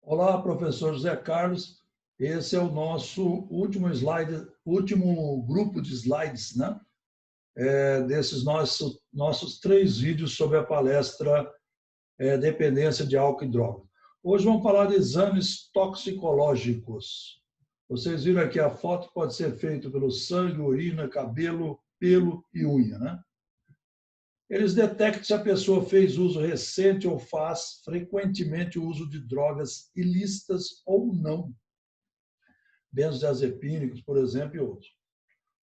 Olá, professor José Carlos. Esse é o nosso último slide, último grupo de slides, né? Desses nossos 3 vídeos sobre a palestra Dependência de Álcool e Drogas. Hoje vamos falar de exames toxicológicos. Vocês viram aqui a foto, pode ser feita pelo sangue, urina, cabelo, pelo e unha, né? Eles detectam se a pessoa fez uso recente ou faz frequentemente o uso de drogas ilícitas ou não, benzodiazepínicos, por exemplo, e outros.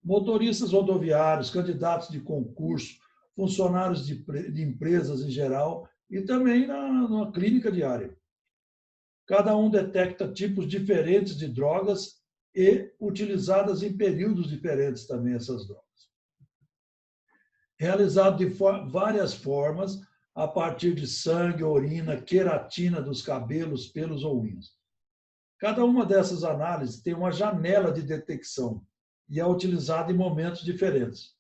Motoristas rodoviários, candidatos de concurso, funcionários de empresas em geral e também na clínica diária. Cada um detecta tipos diferentes de drogas e utilizadas em períodos diferentes também essas drogas. Realizado de várias formas, a partir de sangue, urina, queratina dos cabelos, pelos ou unhas. Cada uma dessas análises tem uma janela de detecção e é utilizada em momentos diferentes.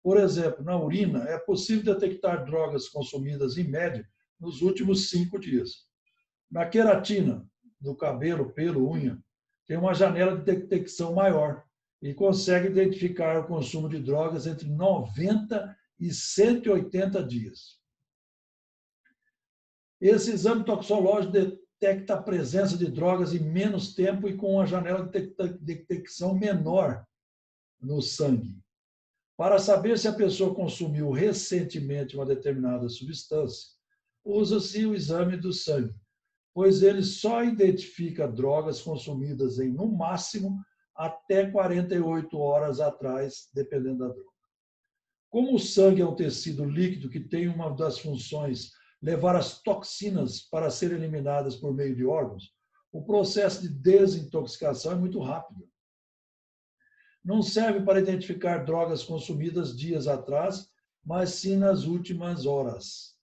Por exemplo, na urina, é possível detectar drogas consumidas, em média, nos últimos 5 dias. Na queratina, do cabelo, pelo, unha, tem uma janela de detecção maior e consegue identificar o consumo de drogas entre 90 e 180 dias. Esse exame toxicológico detecta a presença de drogas em menos tempo e com uma janela de detecção menor no sangue. Para saber se a pessoa consumiu recentemente uma determinada substância, usa-se o exame do sangue, pois ele só identifica drogas consumidas em, no máximo, até 48 horas atrás, dependendo da droga. Como o sangue é um tecido líquido que tem uma das funções levar as toxinas para serem eliminadas por meio de órgãos, o processo de desintoxicação é muito rápido. Não serve para identificar drogas consumidas dias atrás, mas sim nas últimas horas.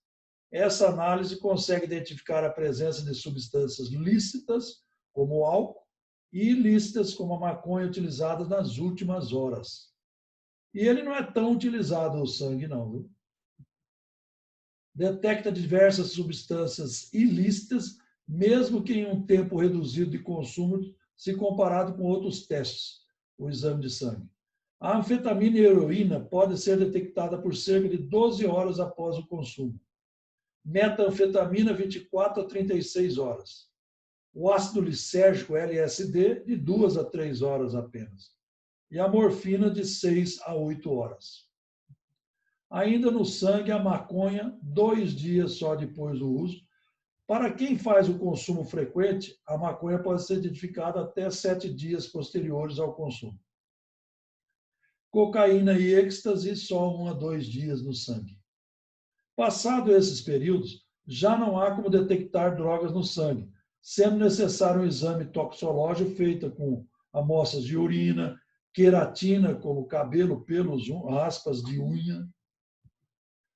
Essa análise consegue identificar a presença de substâncias lícitas, como o álcool, e ilícitas, como a maconha, utilizadas nas últimas horas. E ele não é tão utilizado, o sangue, não, viu? Detecta diversas substâncias ilícitas, mesmo que em um tempo reduzido de consumo, se comparado com outros testes, o exame de sangue. A anfetamina e a heroína podem ser detectadas por cerca de 12 horas após o consumo. Metanfetamina, 24 a 36 horas. O ácido lisérgico, LSD, de 2 a 3 horas apenas. E a morfina, de 6 a 8 horas. Ainda no sangue, a maconha, 2 dias só depois do uso. Para quem faz o consumo frequente, a maconha pode ser identificada até 7 dias posteriores ao consumo. Cocaína e êxtase, só 1 a 2 dias no sangue. Passado esses períodos, já não há como detectar drogas no sangue, sendo necessário um exame toxicológico feito com amostras de urina, queratina, como cabelo, pelos, raspas de unha.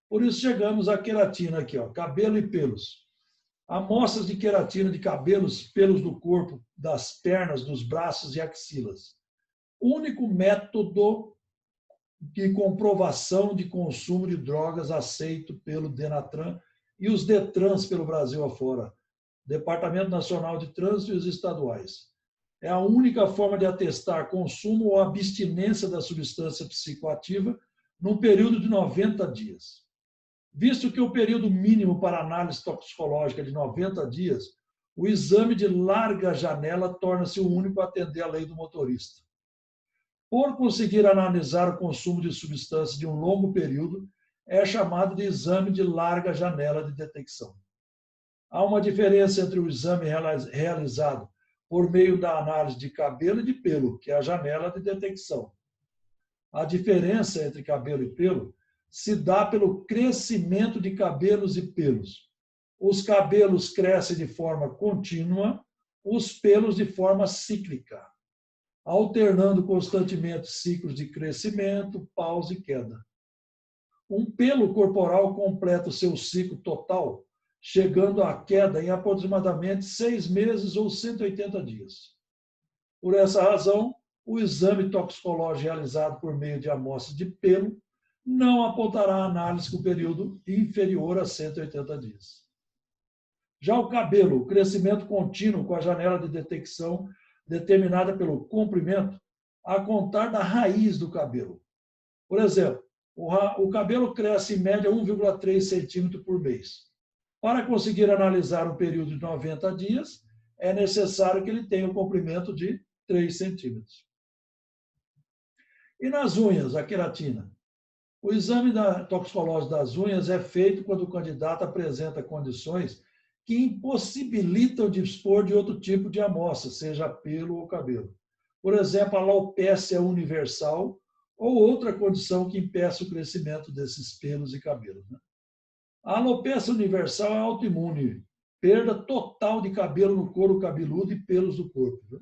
Por isso chegamos à queratina aqui, ó, cabelo e pelos. Amostras de queratina de cabelos, pelos do corpo, das pernas, dos braços e axilas. Único método de comprovação de consumo de drogas aceito pelo Denatran e os Detrans pelo Brasil afora, Departamento Nacional de Trânsito e os estaduais. É a única forma de atestar consumo ou abstinência da substância psicoativa num período de 90 dias. Visto que o período mínimo para análise toxicológica é de 90 dias, o exame de larga janela torna-se o único a atender à lei do motorista. Por conseguir analisar o consumo de substâncias de um longo período, é chamado de exame de larga janela de detecção. Há uma diferença entre o exame realizado por meio da análise de cabelo e de pelo, que é a janela de detecção. A diferença entre cabelo e pelo se dá pelo crescimento de cabelos e pelos. Os cabelos crescem de forma contínua, os pelos de forma cíclica, alternando constantemente ciclos de crescimento, pausa e queda. Um pelo corporal completa o seu ciclo total, chegando à queda em aproximadamente 6 meses ou 180 dias. Por essa razão, o exame toxicológico realizado por meio de amostras de pelo não apontará análise com período inferior a 180 dias. Já o cabelo, o crescimento contínuo com a janela de detecção determinada pelo comprimento a contar da raiz do cabelo. Por exemplo, o cabelo cresce em média 1,3 centímetro por mês. Para conseguir analisar um período de 90 dias, é necessário que ele tenha um comprimento de 3 centímetros. E nas unhas, a queratina? O exame toxicológico das unhas é feito quando o candidato apresenta condições que impossibilitam dispor de outro tipo de amostra, seja pelo ou cabelo. Por exemplo, a alopécia universal ou outra condição que impeça o crescimento desses pelos e cabelos. A alopecia universal é autoimune, perda total de cabelo no couro cabeludo e pelos do corpo.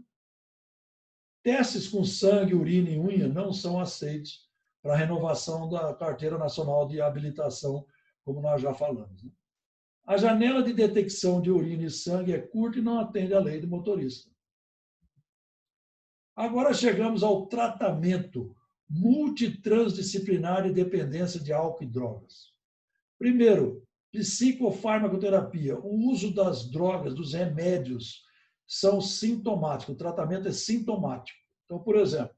Testes com sangue, urina e unha não são aceitos para a renovação da Carteira Nacional de Habilitação, como nós já falamos. A janela de detecção de urina e sangue é curta e não atende à lei do motorista. Agora chegamos ao tratamento multitransdisciplinar de dependência de álcool e drogas. Primeiro, psicofarmacoterapia. O uso das drogas, dos remédios, são sintomáticos. O tratamento é sintomático. Então, por exemplo,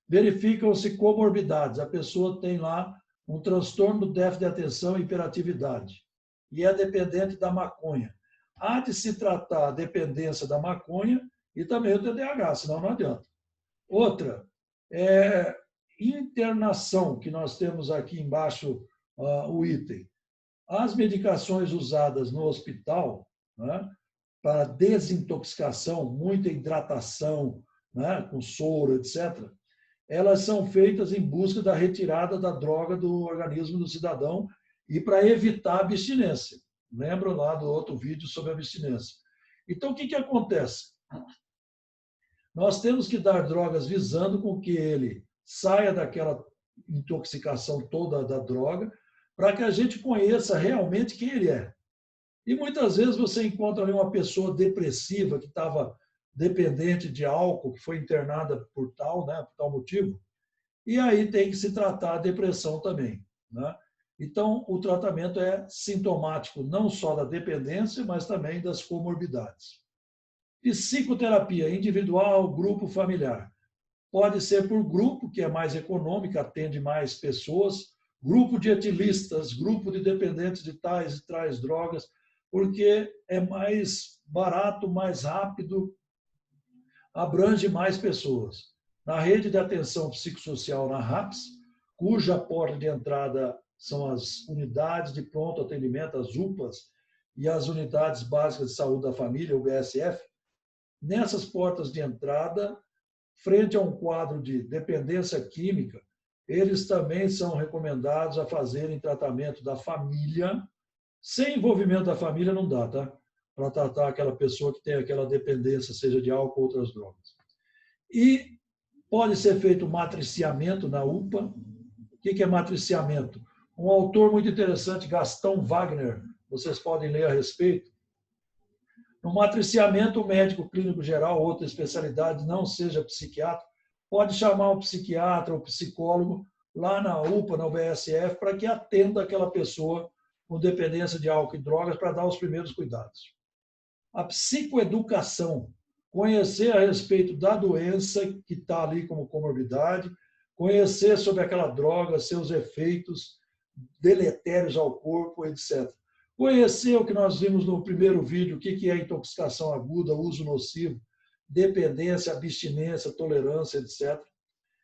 verificam-se comorbidades. A pessoa tem lá um transtorno do déficit de atenção e hiperatividade e é dependente da maconha. Há de se tratar a dependência da maconha e também o TDAH, senão não adianta. Outra, internação, que nós temos aqui embaixo o item. As medicações usadas no hospital, né, para desintoxicação, muita hidratação, né, com soro, etc., elas são feitas em busca da retirada da droga do organismo do cidadão e para evitar a abstinência. Lembram lá do outro vídeo sobre a abstinência. Então, o que acontece? Nós temos que dar drogas visando com que ele saia daquela intoxicação toda da droga, para que a gente conheça realmente quem ele é. E muitas vezes você encontra ali uma pessoa depressiva que estava dependente de álcool, que foi internada por tal motivo, e aí tem que se tratar a depressão também. Né? Então, o tratamento é sintomático não só da dependência, mas também das comorbidades. Psicoterapia individual, grupo, familiar. Pode ser por grupo, que é mais econômico, atende mais pessoas, grupo de etilistas, grupo de dependentes de tais e tais drogas, porque é mais barato, mais rápido, abrange mais pessoas. Na rede de atenção psicossocial, na RAPS, cuja porta de entrada são as unidades de pronto atendimento, as UPAs, e as unidades básicas de saúde da família, o BSF, nessas portas de entrada, frente a um quadro de dependência química, eles também são recomendados a fazerem tratamento da família. Sem envolvimento da família não dá, tá? Para tratar aquela pessoa que tem aquela dependência, seja de álcool ou outras drogas. E pode ser feito matriciamento na UPA. O que é matriciamento? Um autor muito interessante, Gastão Wagner, vocês podem ler a respeito. No matriciamento, o médico clínico geral, outra especialidade, não seja psiquiatra, pode chamar o psiquiatra ou psicólogo lá na UPA, na UBSF, para que atenda aquela pessoa com dependência de álcool e drogas para dar os primeiros cuidados. A psicoeducação, conhecer a respeito da doença que está ali como comorbidade, conhecer sobre aquela droga, seus efeitos deletérios ao corpo, etc. Conhecer o que nós vimos no primeiro vídeo, o que é intoxicação aguda, uso nocivo, dependência, abstinência, tolerância, etc.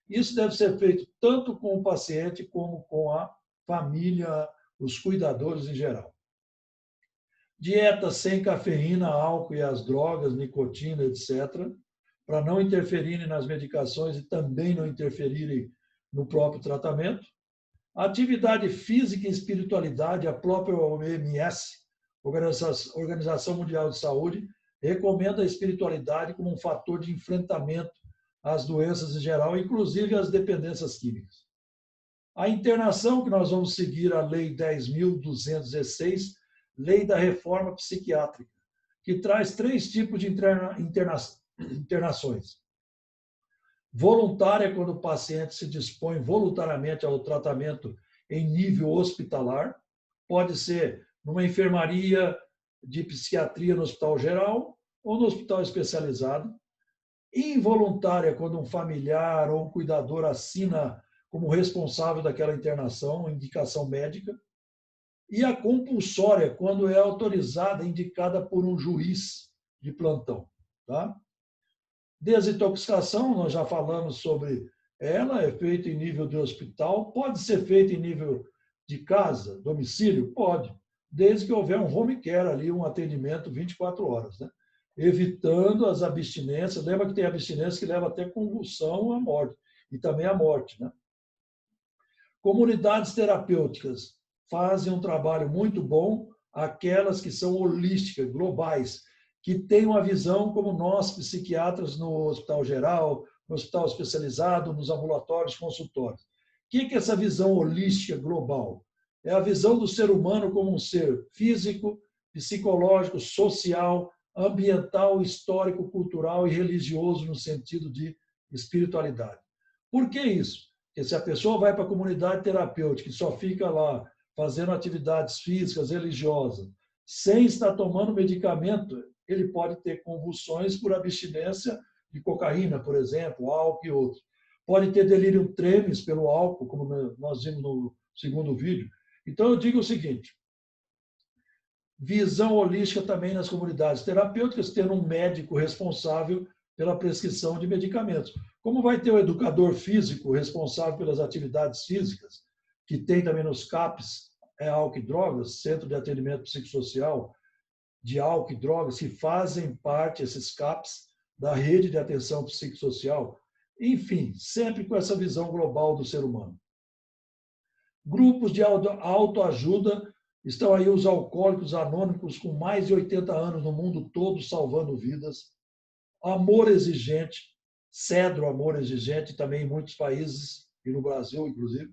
Isso deve ser feito tanto com o paciente como com a família, os cuidadores em geral. Dieta sem cafeína, álcool e as drogas, nicotina, etc., para não interferirem nas medicações e também não interferirem no próprio tratamento. Atividade física e espiritualidade, a própria OMS, Organização Mundial de Saúde, recomenda a espiritualidade como um fator de enfrentamento às doenças em geral, inclusive às dependências químicas. A internação, que nós vamos seguir a Lei 10.216, Lei da Reforma Psiquiátrica, que traz 3 tipos de internações. Voluntária, quando o paciente se dispõe voluntariamente ao tratamento em nível hospitalar, pode ser numa enfermaria, de psiquiatria no hospital geral ou no hospital especializado. Involuntária, quando um familiar ou um cuidador assina como responsável daquela internação, indicação médica. E a compulsória, quando é autorizada, indicada por um juiz de plantão. Tá? Desintoxicação, nós já falamos sobre ela, é feita em nível de hospital, pode ser feita em nível de casa, domicílio? Pode, desde que houver um home care ali, um atendimento 24 horas, né? Evitando as abstinências. Lembra que tem abstinência que leva até convulsão à morte, e também à morte, né? Comunidades terapêuticas fazem um trabalho muito bom, aquelas que são holísticas, globais, que têm uma visão como nós, psiquiatras, no hospital geral, no hospital especializado, nos ambulatórios, consultórios. O que é essa visão holística global? É a visão do ser humano como um ser físico, psicológico, social, ambiental, histórico, cultural e religioso no sentido de espiritualidade. Por que isso? Porque se a pessoa vai para a comunidade terapêutica e só fica lá fazendo atividades físicas, religiosas, sem estar tomando medicamento, ele pode ter convulsões por abstinência de cocaína, por exemplo, álcool e outros. Pode ter delírio tremens pelo álcool, como nós vimos no segundo vídeo. Então, eu digo o seguinte, visão holística também nas comunidades terapêuticas, tendo um médico responsável pela prescrição de medicamentos. Como vai ter o educador físico responsável pelas atividades físicas, que tem também nos CAPs, álcool e drogas, Centro de Atendimento Psicossocial de Álcool e Drogas, que fazem parte, esses CAPs, da rede de atenção psicossocial. Enfim, sempre com essa visão global do ser humano. Grupos de autoajuda, estão aí os alcoólicos anônimos com mais de 80 anos no mundo todo, salvando vidas. Amor exigente, Cedro Amor Exigente, também em muitos países, e no Brasil, inclusive.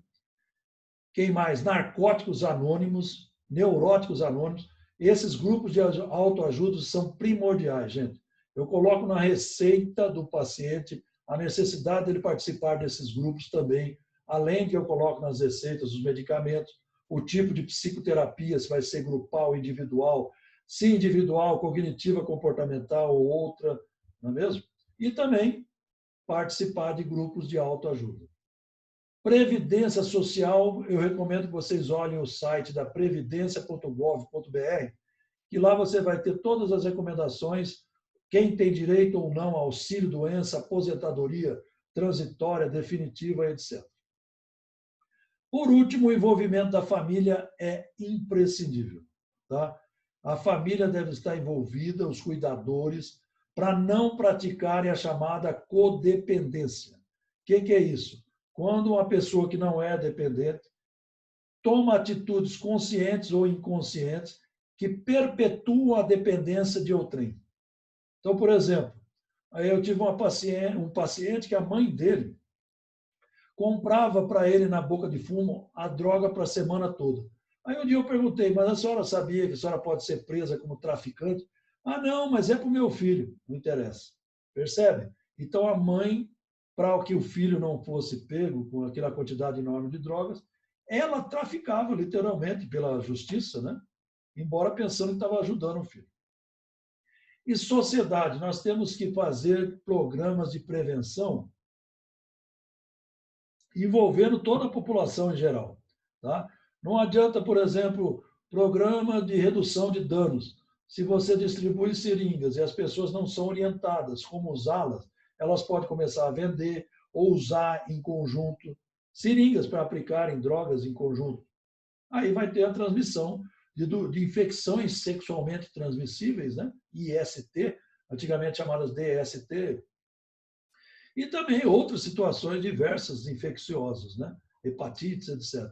Quem mais? Narcóticos Anônimos, Neuróticos Anônimos. Esses grupos de autoajuda são primordiais, gente. Eu coloco na receita do paciente a necessidade dele participar desses grupos também, além que eu coloco nas receitas os medicamentos, o tipo de psicoterapia, se vai ser grupal, individual, se individual, cognitiva, comportamental ou outra, não é mesmo? E também participar de grupos de autoajuda. Previdência Social, eu recomendo que vocês olhem o site da previdência.gov.br, que lá você vai ter todas as recomendações, quem tem direito ou não a auxílio doença, aposentadoria transitória, definitiva, etc. Por último, o envolvimento da família é imprescindível. Tá? A família deve estar envolvida, os cuidadores, para não praticarem a chamada codependência. O que é isso? Quando uma pessoa que não é dependente toma atitudes conscientes ou inconscientes que perpetuam a dependência de outrem. Então, por exemplo, aí eu tive um paciente que a mãe dele comprava para ele na boca de fumo a droga para a semana toda. Aí um dia eu perguntei, mas a senhora sabia que a senhora pode ser presa como traficante? Ah, não, mas é para o meu filho. Não interessa. Percebe? Então a mãe, para que o filho não fosse pego com aquela quantidade enorme de drogas, ela traficava literalmente pela justiça, né? Embora pensando que estava ajudando o filho. E sociedade, nós temos que fazer programas de prevenção envolvendo toda a população em geral. Tá? Não adianta, por exemplo, programa de redução de danos. Se você distribui seringas e as pessoas não são orientadas como usá-las, elas podem começar a vender ou usar em conjunto seringas para aplicar em drogas em conjunto. Aí vai ter a transmissão de infecções sexualmente transmissíveis, né? IST, antigamente chamadas DST, e também outras situações diversas infecciosas, né? Hepatites, etc.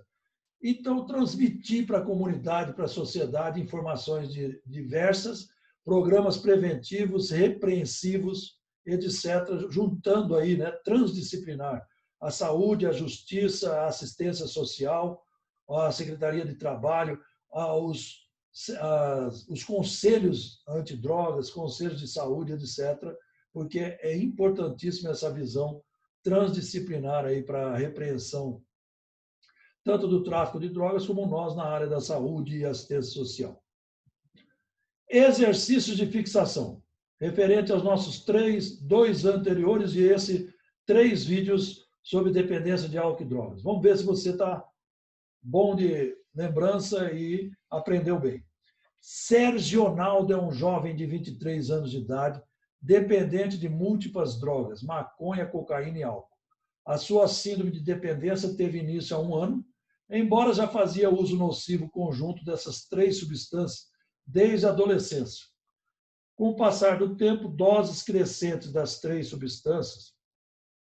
Então, transmitir para a comunidade, para a sociedade, informações diversas, programas preventivos, repreensivos, etc., juntando aí, né, transdisciplinar, a saúde, a justiça, a assistência social, a Secretaria de Trabalho, os conselhos antidrogas, conselhos de saúde, etc., porque é importantíssima essa visão transdisciplinar aí para a repreensão tanto do tráfico de drogas como nós na área da saúde e assistência social. Exercícios de fixação, referente aos nossos 2 anteriores e 3 vídeos sobre dependência de álcool e drogas. Vamos ver se você está bom de lembrança e aprendeu bem. Sérgio Ronaldo é um jovem de 23 anos de idade, dependente de múltiplas drogas, maconha, cocaína e álcool. A sua síndrome de dependência teve início há 1 ano, embora já fazia uso nocivo conjunto dessas 3 substâncias desde a adolescência. Com o passar do tempo, doses crescentes das 3 substâncias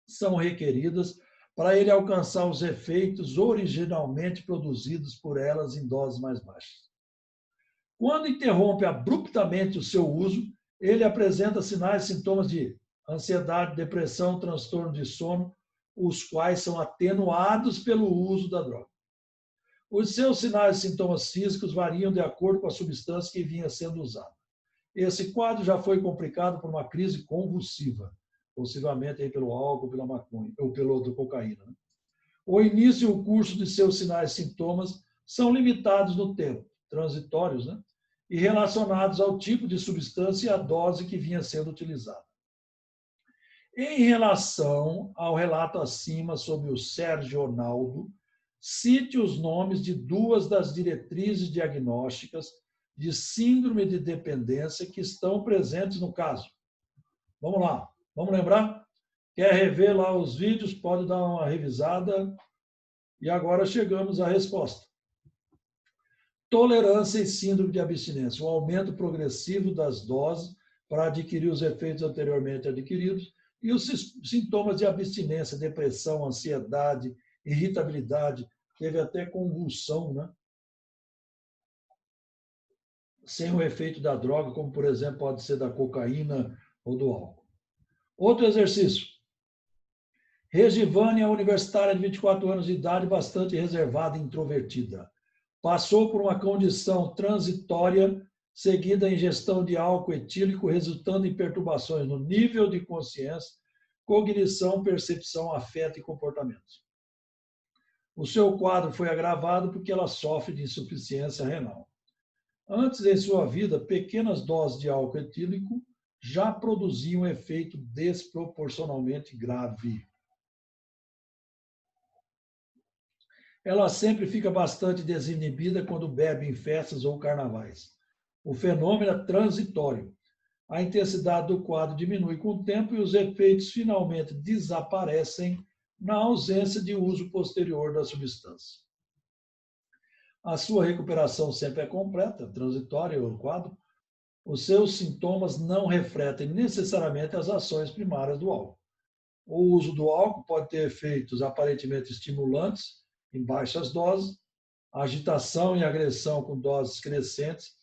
são requeridas para ele alcançar os efeitos originalmente produzidos por elas em doses mais baixas. Quando interrompe abruptamente o seu uso, ele apresenta sinais e sintomas de ansiedade, depressão, transtorno de sono, os quais são atenuados pelo uso da droga. Os seus sinais e sintomas físicos variam de acordo com a substância que vinha sendo usada. Esse quadro já foi complicado por uma crise convulsiva, possivelmente aí pelo álcool, pela maconha, ou pela cocaína. O início e o curso de seus sinais e sintomas são limitados no tempo, transitórios, e relacionados ao tipo de substância e à dose que vinha sendo utilizada. Em relação ao relato acima sobre o Sérgio Ronaldo, cite os nomes de 2 das diretrizes diagnósticas de síndrome de dependência que estão presentes no caso. Vamos lá, vamos lembrar? Quer rever lá os vídeos? Pode dar uma revisada. E agora chegamos à resposta. Tolerância e síndrome de abstinência. O aumento progressivo das doses para adquirir os efeitos anteriormente adquiridos e os sintomas de abstinência, depressão, ansiedade, irritabilidade, teve até convulsão, sem o efeito da droga, como, por exemplo, pode ser da cocaína ou do álcool. Outro exercício. Regivane é universitária de 24 anos de idade, bastante reservada e introvertida. Passou por uma condição transitória, seguida a ingestão de álcool etílico, resultando em perturbações no nível de consciência, cognição, percepção, afeto e comportamento. O seu quadro foi agravado porque ela sofre de insuficiência renal. Antes em sua vida, pequenas doses de álcool etílico já produziam efeito desproporcionalmente grave. Ela sempre fica bastante desinibida quando bebe em festas ou carnavais. O fenômeno é transitório. A intensidade do quadro diminui com o tempo e os efeitos finalmente desaparecem na ausência de uso posterior da substância. A sua recuperação sempre é completa, transitória o quadro. Os seus sintomas não refletem necessariamente as ações primárias do álcool. O uso do álcool pode ter efeitos aparentemente estimulantes em baixas doses, agitação e agressão com doses crescentes,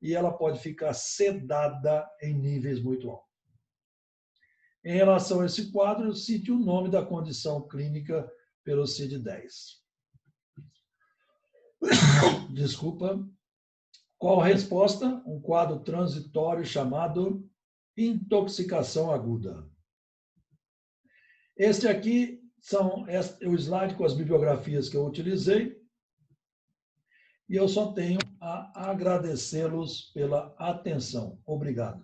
e ela pode ficar sedada em níveis muito altos. Em relação a esse quadro, eu cite o nome da condição clínica pelo CID-10. Desculpa. Qual a resposta? Um quadro transitório chamado intoxicação aguda. Este aqui é o slide com as bibliografias que eu utilizei. E eu só tenho a agradecê-los pela atenção. Obrigado.